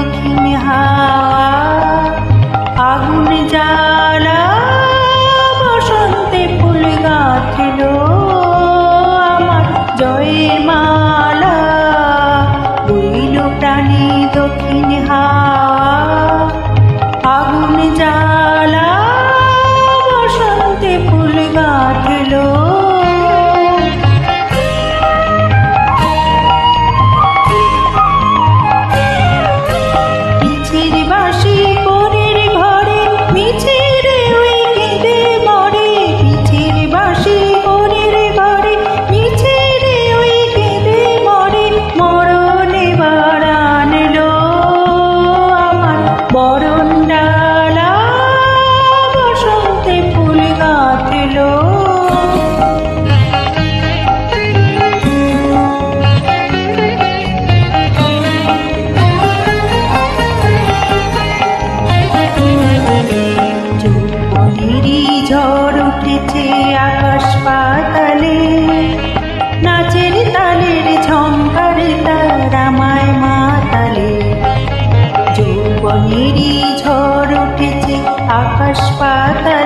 দক্ষিণ হাওয়া আগুন জ্বালা বসন্তে ফুল গাঁথল আমার জয়ের মালা বইল প্রাণী দক্ষিণ হাওয়া আগুন জ্বালা বসন্তে ফুল গাঁথল ঝড় উঠেছে আকাশ পাতালে নাচের তালের ঝংকার তার আমায় মাতালে যৌবনেরই ঝড় উঠেছে আকাশ পাতালে